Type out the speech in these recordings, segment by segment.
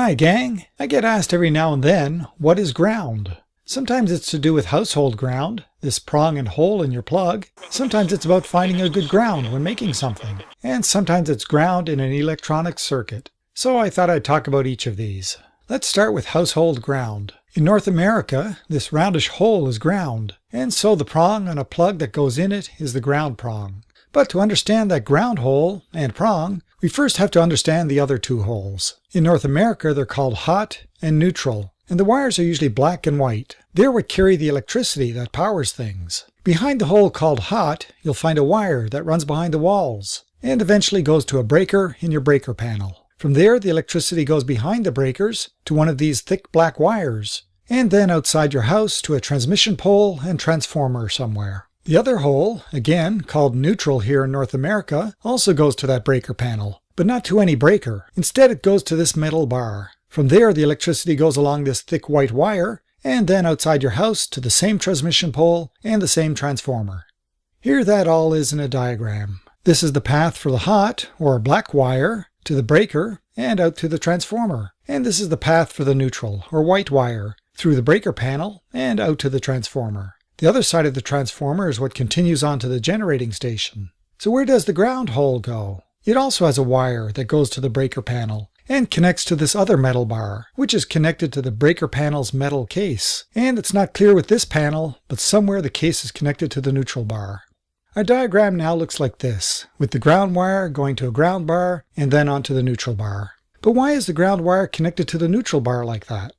Hi gang, I get asked every now and then, what is ground? Sometimes it's to do with household ground, this prong and hole in your plug. Sometimes it's about finding a good ground when making something. And sometimes it's ground in an electronic circuit. So I thought I'd talk about each of these. Let's start with household ground. In North America, this roundish hole is ground, and so the prong on a plug that goes in it is the ground prong. But to understand that ground hole and prong, we first have to understand the other two holes. In North America, they're called hot and neutral, and the wires are usually black and white. They're what carry the electricity that powers things. Behind the hole called hot, you'll find a wire that runs behind the walls, and eventually goes to a breaker in your breaker panel. From there, the electricity goes behind the breakers to one of these thick black wires, and then outside your house to a transmission pole and transformer somewhere. The other hole, again called neutral here in North America, also goes to that breaker panel, but not to any breaker. Instead, it goes to this metal bar. From there, the electricity goes along this thick white wire, and then outside your house to the same transmission pole and the same transformer. Here that all is in a diagram. This is the path for the hot, or black wire, to the breaker and out to the transformer. And this is the path for the neutral, or white wire, through the breaker panel and out to the transformer. The other side of the transformer is what continues on to the generating station. So where does the ground hole go? It also has a wire that goes to the breaker panel and connects to this other metal bar, which is connected to the breaker panel's metal case. And it's not clear with this panel, but somewhere the case is connected to the neutral bar. Our diagram now looks like this, with the ground wire going to a ground bar and then onto the neutral bar. But why is the ground wire connected to the neutral bar like that?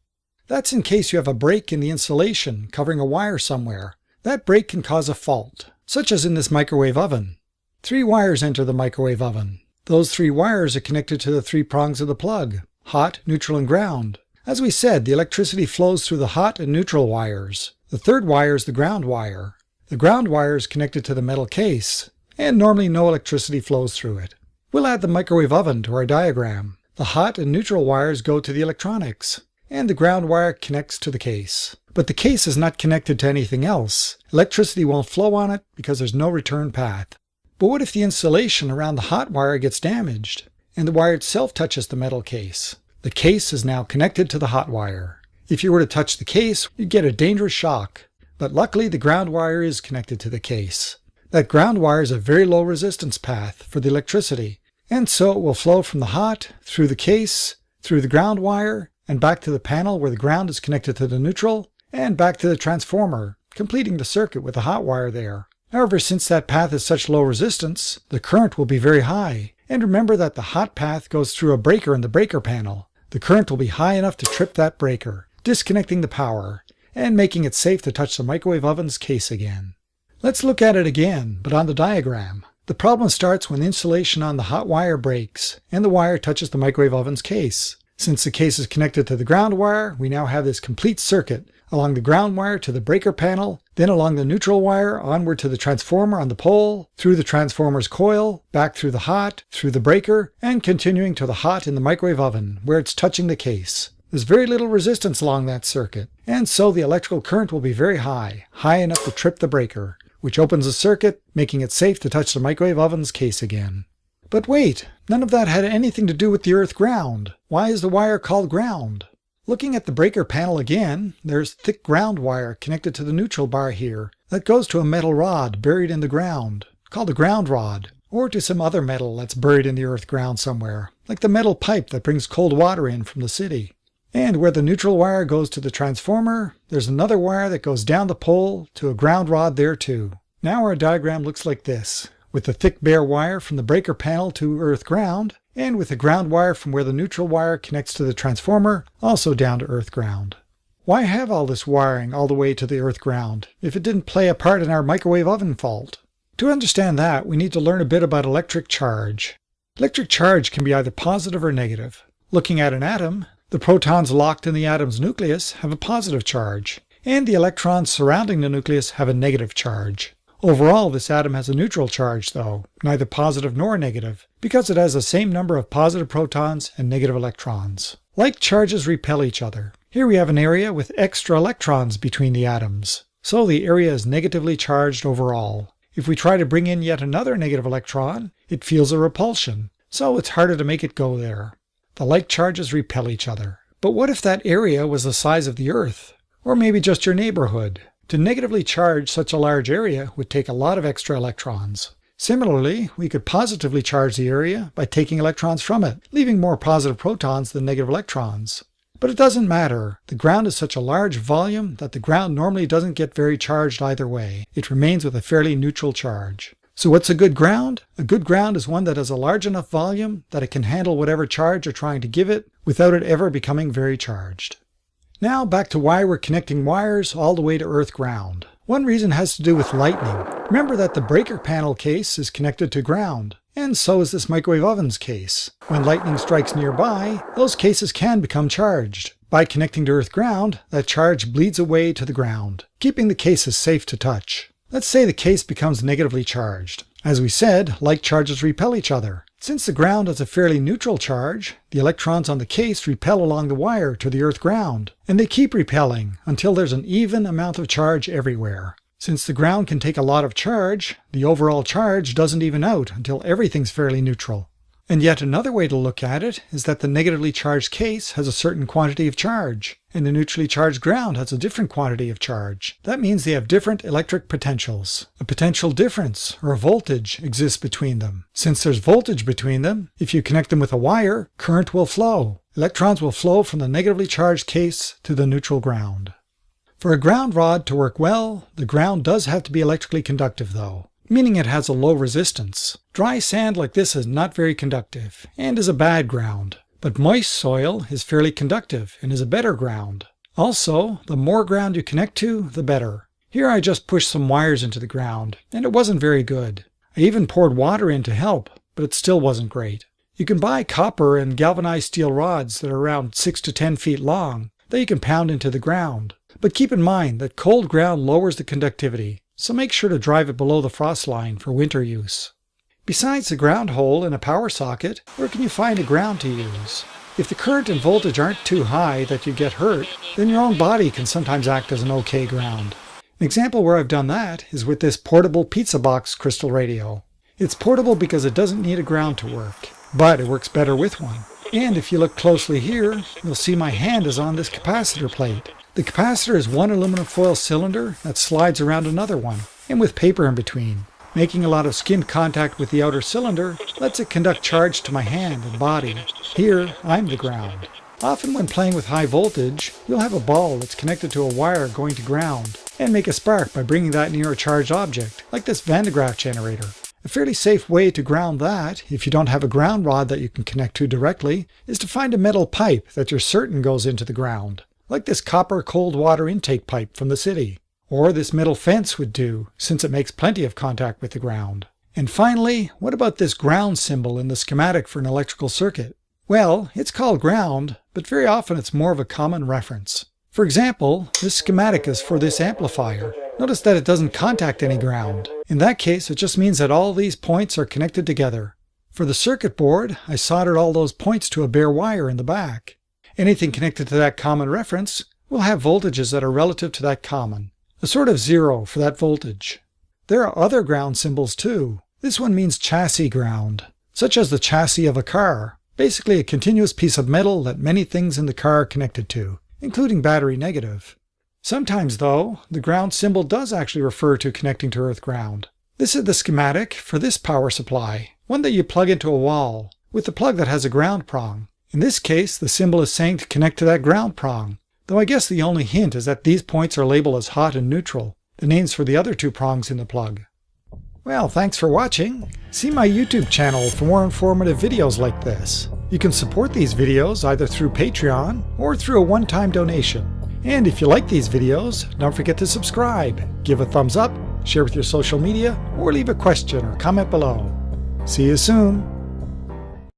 That's in case you have a break in the insulation covering a wire somewhere. That break can cause a fault, such as in this microwave oven. 3 wires enter the microwave oven. Those 3 wires are connected to the 3 prongs of the plug, hot, neutral, and ground. As we said, the electricity flows through the hot and neutral wires. The 3rd wire is the ground wire. The ground wire is connected to the metal case, and normally no electricity flows through it. We'll add the microwave oven to our diagram. The hot and neutral wires go to the electronics, and the ground wire connects to the case. But the case is not connected to anything else. Electricity won't flow on it because there's no return path. But what if the insulation around the hot wire gets damaged, and the wire itself touches the metal case? The case is now connected to the hot wire. If you were to touch the case, you'd get a dangerous shock. But luckily the ground wire is connected to the case. That ground wire is a very low resistance path for the electricity, and so it will flow from the hot, through the case, through the ground wire, and back to the panel where the ground is connected to the neutral, and back to the transformer, completing the circuit with the hot wire there. However, since that path is such low resistance, the current will be very high. And remember that the hot path goes through a breaker in the breaker panel. The current will be high enough to trip that breaker, disconnecting the power, and making it safe to touch the microwave oven's case again. Let's look at it again, but on the diagram. The problem starts when insulation on the hot wire breaks, and the wire touches the microwave oven's case. Since the case is connected to the ground wire, we now have this complete circuit, along the ground wire to the breaker panel, then along the neutral wire onward to the transformer on the pole, through the transformer's coil, back through the hot, through the breaker, and continuing to the hot in the microwave oven, where it's touching the case. There's very little resistance along that circuit, and so the electrical current will be very high, high enough to trip the breaker, which opens the circuit, making it safe to touch the microwave oven's case again. But wait, none of that had anything to do with the earth ground. Why is the wire called ground? Looking at the breaker panel again, there's thick ground wire connected to the neutral bar here that goes to a metal rod buried in the ground, called a ground rod, or to some other metal that's buried in the earth ground somewhere, like the metal pipe that brings cold water in from the city. And where the neutral wire goes to the transformer, there's another wire that goes down the pole to a ground rod there too. Now our diagram looks like this, with the thick bare wire from the breaker panel to earth ground, and with the ground wire from where the neutral wire connects to the transformer, also down to earth ground. Why have all this wiring all the way to the earth ground, if it didn't play a part in our microwave oven fault? To understand that, we need to learn a bit about electric charge. Electric charge can be either positive or negative. Looking at an atom, the protons locked in the atom's nucleus have a positive charge, and the electrons surrounding the nucleus have a negative charge. Overall, this atom has a neutral charge, though, neither positive nor negative, because it has the same number of positive protons and negative electrons. Like charges repel each other. Here we have an area with extra electrons between the atoms, so the area is negatively charged overall. If we try to bring in yet another negative electron, it feels a repulsion, so it's harder to make it go there. the like charges repel each other. But what if that area was the size of the Earth? Or maybe just your neighborhood? To negatively charge such a large area would take a lot of extra electrons. Similarly, we could positively charge the area by taking electrons from it, leaving more positive protons than negative electrons. But it doesn't matter. The ground is such a large volume that the ground normally doesn't get very charged either way. It remains with a fairly neutral charge. So what's a good ground? A good ground is one that has a large enough volume that it can handle whatever charge you're trying to give it without it ever becoming very charged. Now back to why we're connecting wires all the way to earth ground. One reason has to do with lightning. Remember that the breaker panel case is connected to ground, and so is this microwave oven's case. When lightning strikes nearby, those cases can become charged. By connecting to earth ground, that charge bleeds away to the ground, keeping the cases safe to touch. Let's say the case becomes negatively charged. As we said, like charges repel each other. Since the ground has a fairly neutral charge, the electrons on the case repel along the wire to the earth ground, and they keep repelling until there's an even amount of charge everywhere. Since the ground can take a lot of charge, the overall charge doesn't even out until everything's fairly neutral. And yet another way to look at it is that the negatively charged case has a certain quantity of charge, and the neutrally charged ground has a different quantity of charge. That means they have different electric potentials. A potential difference, or a voltage, exists between them. Since there's voltage between them, if you connect them with a wire, current will flow. Electrons will flow from the negatively charged case to the neutral ground. For a ground rod to work well, the ground does have to be electrically conductive though, meaning it has a low resistance. Dry sand like this is not very conductive, and is a bad ground. But moist soil is fairly conductive, and is a better ground. Also, the more ground you connect to, the better. Here I just pushed some wires into the ground, and it wasn't very good. I even poured water in to help, but it still wasn't great. You can buy copper and galvanized steel rods that are around 6 to 10 feet long, that you can pound into the ground. But keep in mind that cold ground lowers the conductivity, so make sure to drive it below the frost line for winter use. Besides the ground hole in a power socket, where can you find a ground to use? If the current and voltage aren't too high that you get hurt, then your own body can sometimes act as an okay ground. An example where I've done that is with this portable pizza box crystal radio. It's portable because it doesn't need a ground to work, but it works better with one. And if you look closely here, you'll see my hand is on this capacitor plate. The capacitor is one aluminum foil cylinder that slides around another one, and with paper in between. Making a lot of skin contact with the outer cylinder lets it conduct charge to my hand and body. Here, I'm the ground. Often when playing with high voltage, you'll have a ball that's connected to a wire going to ground, and make a spark by bringing that near a charged object, like this Van de Graaff generator. A fairly safe way to ground that, if you don't have a ground rod that you can connect to directly, is to find a metal pipe that you're certain goes into the ground, like this copper cold water intake pipe from the city. Or this metal fence would do, since it makes plenty of contact with the ground. And finally, what about this ground symbol in the schematic for an electrical circuit? Well, it's called ground, but very often it's more of a common reference. For example, this schematic is for this amplifier. Notice that it doesn't contact any ground. In that case, it just means that all these points are connected together. For the circuit board, I soldered all those points to a bare wire in the back. Anything connected to that common reference will have voltages that are relative to that common. A sort of zero for that voltage. There are other ground symbols too. This one means chassis ground, such as the chassis of a car, basically a continuous piece of metal that many things in the car are connected to, including battery negative. Sometimes though, the ground symbol does actually refer to connecting to earth ground. This is the schematic for this power supply, one that you plug into a wall, with the plug that has a ground prong. In this case, the symbol is saying to connect to that ground prong. Though I guess the only hint is that these points are labeled as hot and neutral, the names for the other two prongs in the plug. Well, thanks for watching. See my YouTube channel for more informative videos like this. You can support these videos either through Patreon or through a one-time donation. And if you like these videos, don't forget to subscribe, give a thumbs up, share with your social media, or leave a question or comment below. See you soon.